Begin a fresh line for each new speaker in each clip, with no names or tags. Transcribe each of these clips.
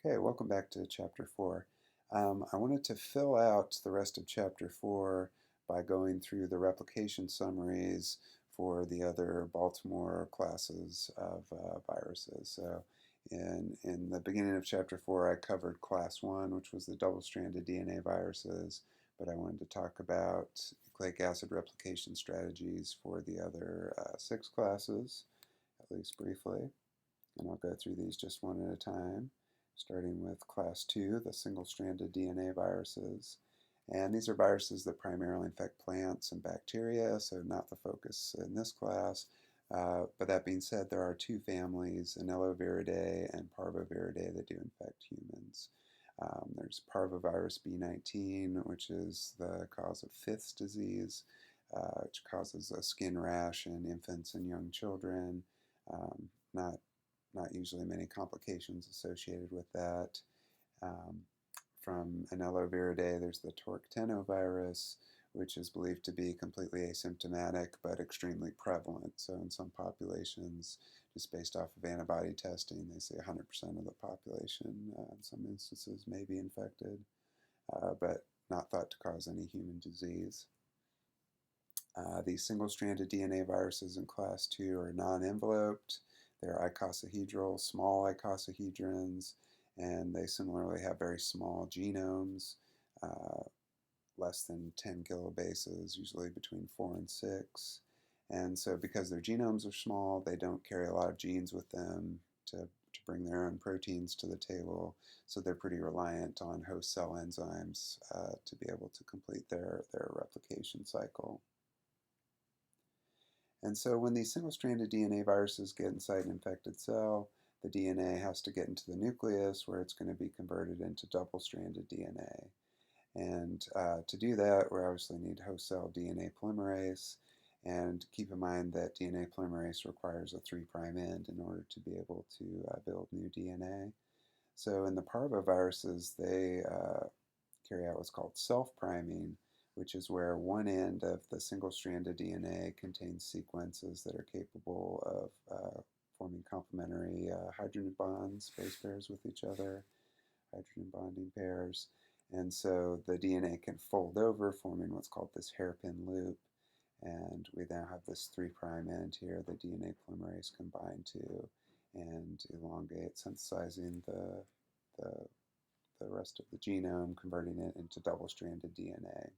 Okay, welcome back to Chapter 4. I wanted to fill out the rest of Chapter 4 by going through the replication summaries for the other Baltimore classes of viruses. So in the beginning of Chapter 4, I covered Class 1, which was the double-stranded DNA viruses, but I wanted to talk about nucleic acid replication strategies for the other 6 classes, at least briefly. And I'll go through these just one at a time, starting with Class 2, the single-stranded DNA viruses. And these are viruses that primarily infect plants and bacteria, so not the focus in this class. But that being said, there are 2 families, Anelloviridae and Parvoviridae, that do infect humans. There's parvovirus B19, which is the cause of Fifth's disease, which causes a skin rash in infants and young children. Not usually many complications associated with that. Um, from Anelloviridae, there's the torctenovirus, which is believed to be completely asymptomatic but extremely prevalent. So in some populations, just based off of antibody testing, they say 100% of the population in some instances may be infected, but not thought to cause any human disease. These single-stranded DNA viruses in class 2 are non-enveloped. They're icosahedral, small icosahedrons, and they similarly have very small genomes, uh, less than 10 kilobases, usually between 4 and 6. And so because their genomes are small, they don't carry a lot of genes with them to bring their own proteins to the table. So they're pretty reliant on host cell enzymes to be able to complete their replication cycle. And so when these single-stranded DNA viruses get inside an infected cell, the DNA has to get into the nucleus where it's going to be converted into double-stranded DNA. And to do that, we obviously need host cell DNA polymerase. And keep in mind that DNA polymerase requires a 3' end in order to be able to build new DNA. So in the parvoviruses, they carry out what's called self-priming, which is where one end of the single-stranded DNA contains sequences that are capable of forming complementary hydrogen bonds, base pairs with each other, hydrogen bonding pairs. And so the DNA can fold over, forming what's called this hairpin loop. And we now have this 3' end here, the DNA polymerase can bind to and elongate, synthesizing the rest of the genome, converting it into double-stranded DNA.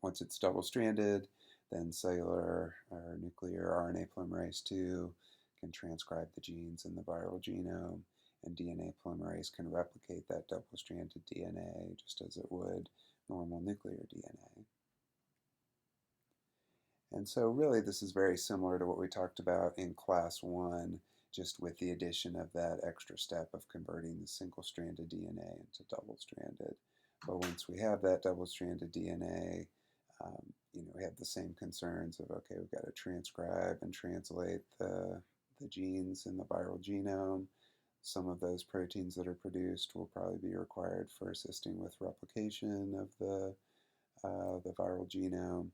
Once it's double-stranded, then cellular or nuclear RNA polymerase II can transcribe the genes in the viral genome, and DNA polymerase can replicate that double-stranded DNA just as it would normal nuclear DNA. And so really this is very similar to what we talked about in class 1, just with the addition of that extra step of converting the single-stranded DNA into double-stranded. But once we have that double-stranded DNA, we have the same concerns of, okay, we've got to transcribe and translate the genes in the viral genome. Some of those proteins that are produced will probably be required for assisting with replication of the viral genome.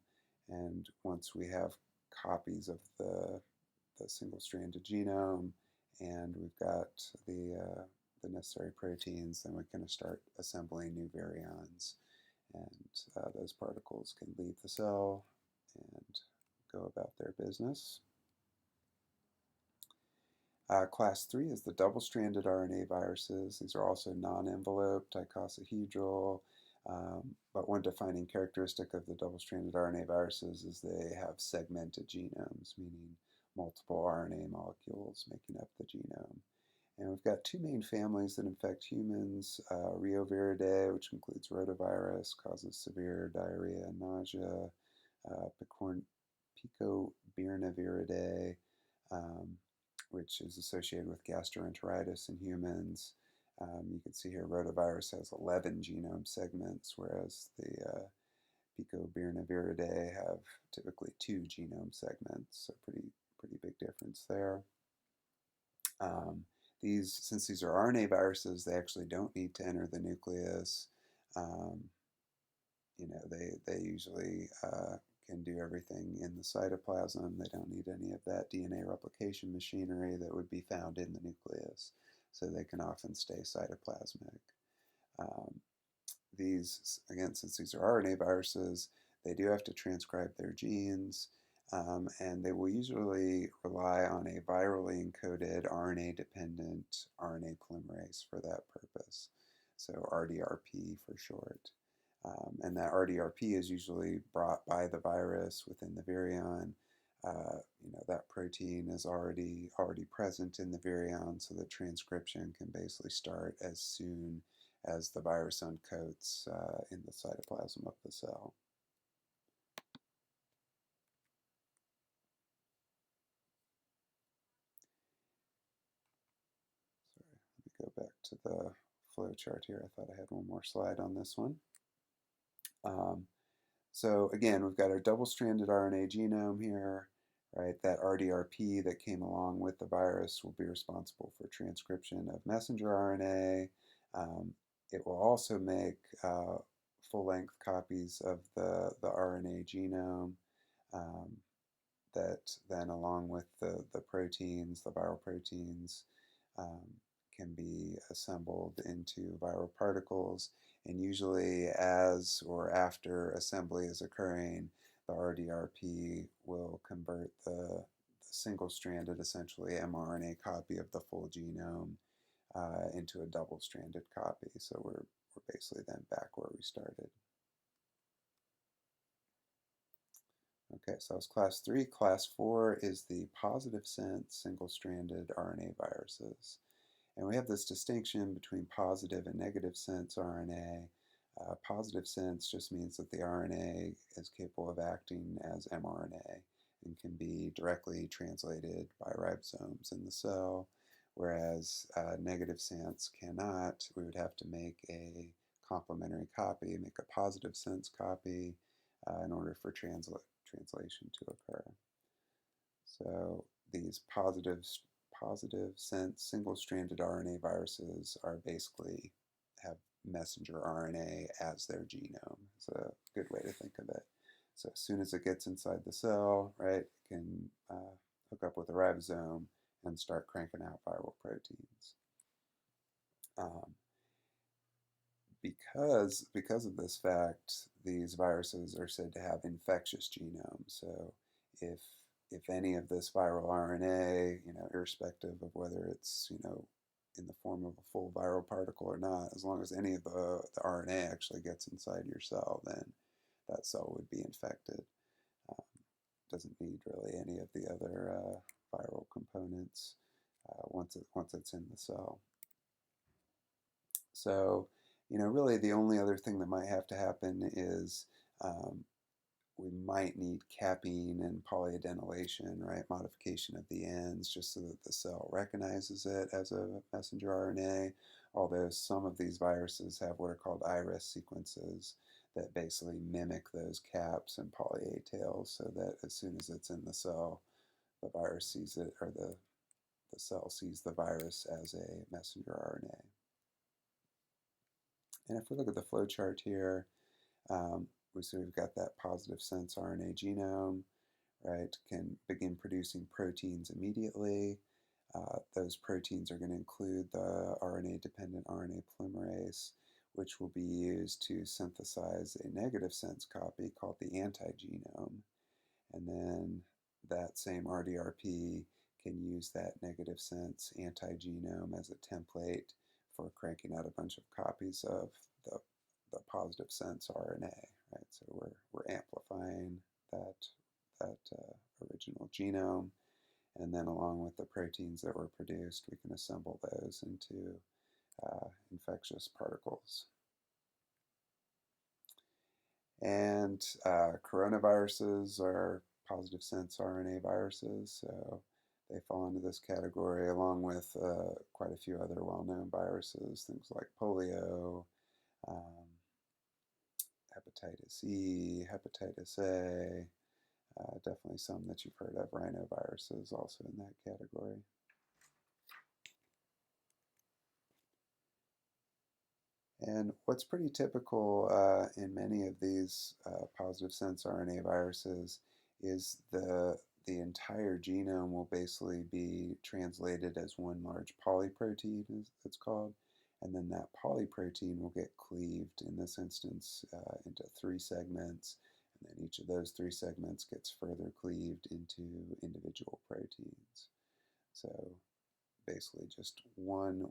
And once we have copies of the single-stranded genome and we've got the necessary proteins, then we can start assembling new virions. And those particles can leave the cell and go about their business. Class 3 is the double-stranded RNA viruses. These are also non-enveloped, icosahedral, but one defining characteristic of the double-stranded RNA viruses is they have segmented genomes, meaning multiple RNA molecules making up the genome. And we've got 2 main families that infect humans, Rioviridae, which includes rotavirus, causes severe diarrhea and nausea, Picobirnaviridae, which is associated with gastroenteritis in humans. You can see here rotavirus has 11 genome segments, whereas the Picobirnaviridae have typically 2 genome segments, so pretty big difference there. Since these are RNA viruses, they actually don't need to enter the nucleus. They usually can do everything in the cytoplasm. They don't need any of that DNA replication machinery that would be found in the nucleus. so they can often stay cytoplasmic. Um, these, again, since these are RNA viruses, they do have to transcribe their genes, and they will usually rely on a virally encoded RNA-dependent RNA polymerase for that purpose. So RDRP for short. And that RDRP is usually brought by the virus within the virion. That protein is already present in the virion, so the transcription can basically start as soon as the virus uncoats in the cytoplasm of the cell. Sorry, let me go back to the flow chart here. I thought I had one more slide on this one. So again, we've got our double-stranded RNA genome here, right? That RDRP that came along with the virus will be responsible for transcription of messenger RNA. It will also make full-length copies of the RNA genome that then, along with the proteins, the viral proteins, um, can be assembled into viral particles. And usually, as or after assembly is occurring, the RDRP will convert the single-stranded, essentially mRNA copy of the full genome into a double-stranded copy. So we're basically then back where we started. Okay, so that's class 3. Class 4 is the positive sense single-stranded RNA viruses. And we have this distinction between positive and negative sense RNA. Positive sense just means that the RNA is capable of acting as mRNA and can be directly translated by ribosomes in the cell, whereas negative sense cannot. We would have to make a complementary copy, make a positive sense copy in order for translation to occur. So these positive sense single-stranded RNA viruses are basically have messenger RNA as their genome. It's a good way to think of it. So as soon as it gets inside the cell, right, it can hook up with a ribosome and start cranking out viral proteins. Because of this fact, these viruses are said to have infectious genomes. So if any of this viral RNA, irrespective of whether it's, in the form of a full viral particle or not, as long as any of the RNA actually gets inside your cell, then that cell would be infected. Doesn't need really any of the other viral components once it's in the cell. So, really the only other thing that might have to happen is we might need capping and polyadenylation, right? Modification of the ends just so that the cell recognizes it as a messenger RNA, although some of these viruses have what are called iris sequences that basically mimic those caps and poly-A tails so that as soon as it's in the cell, the virus sees it, or the cell sees the virus as a messenger RNA. And if we look at the flow chart here, we see we've got that positive sense RNA genome, right, can begin producing proteins immediately. Those proteins are going to include the RNA-dependent RNA polymerase, which will be used to synthesize a negative sense copy called the antigenome. And then that same RDRP can use that negative sense antigenome as a template for cranking out a bunch of copies of the positive sense RNA, right? So we're amplifying that original genome, and then along with the proteins that were produced, we can assemble those into infectious particles. And coronaviruses are positive sense RNA viruses, so they fall into this category along with quite a few other well-known viruses, things like polio, hepatitis E, hepatitis A, definitely some that you've heard of. Rhinoviruses also in that category. And what's pretty typical in many of these positive sense RNA viruses is the the entire genome will basically be translated as one large polyprotein, as it's called, and then that polyprotein will get cleaved, in this instance, into 3 segments, and then each of those 3 segments gets further cleaved into individual proteins. So basically just one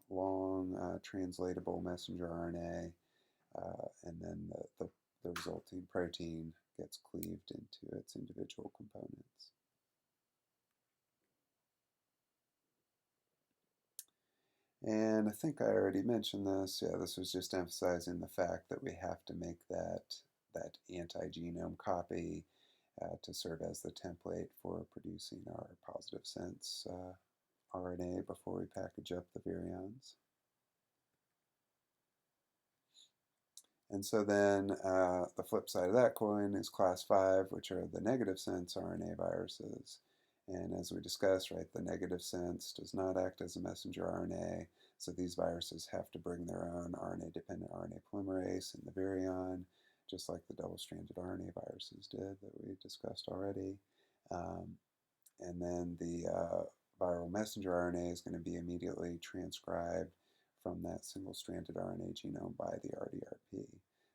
long translatable messenger RNA, and then the resulting protein gets cleaved into its individual components. And I think I already mentioned this. Yeah, this was just emphasizing the fact that we have to make that anti-genome copy to serve as the template for producing our positive sense RNA before we package up the virions. And so then the flip side of that coin is class 5, which are the negative sense RNA viruses. And as we discussed, right, the negative sense does not act as a messenger RNA, so these viruses have to bring their own RNA-dependent RNA polymerase in the virion, just like the double-stranded RNA viruses did that we discussed already. And then the viral messenger RNA is going to be immediately transcribed from that single-stranded RNA genome by the RDRP.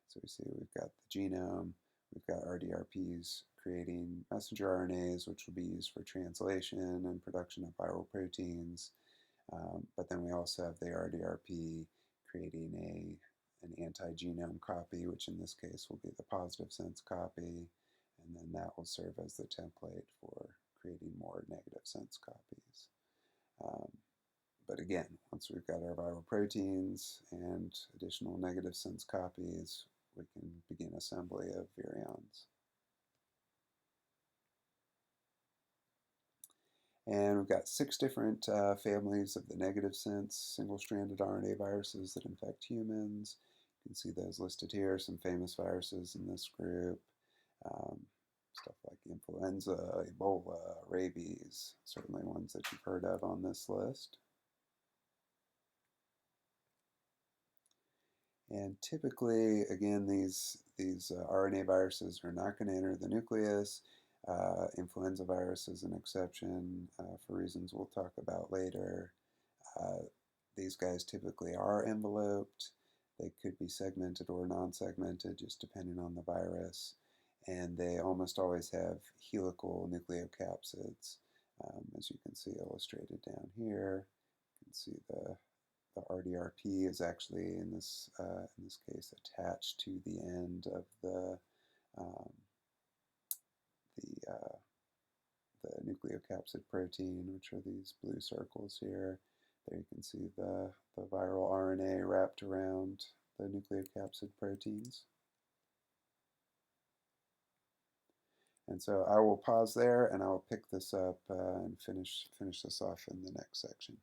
So we see we've got the genome, we've got RDRPs creating messenger RNAs, which will be used for translation and production of viral proteins. But then we also have the RDRP creating an anti-genome copy, which in this case will be the positive sense copy, and then that will serve as the template for creating more negative sense copies. But again, once we've got our viral proteins and additional negative sense copies, we can begin assembly of virions. And we've got 6 different families of the negative sense single-stranded RNA viruses that infect humans. You can see those listed here, some famous viruses in this group. Stuff like influenza, Ebola, rabies, certainly ones that you've heard of on this list. And typically, again, these RNA viruses are not going to enter the nucleus. Influenza virus is an exception for reasons we'll talk about later. These guys typically are enveloped. They could be segmented or non-segmented, just depending on the virus. And they almost always have helical nucleocapsids, as you can see illustrated down here. You can see the RDRP is actually in this case attached to the end of the nucleocapsid protein, which are these blue circles here. There you can see the viral RNA wrapped around the nucleocapsid proteins. And so I will pause there and I'll pick this up and finish this off in the next section.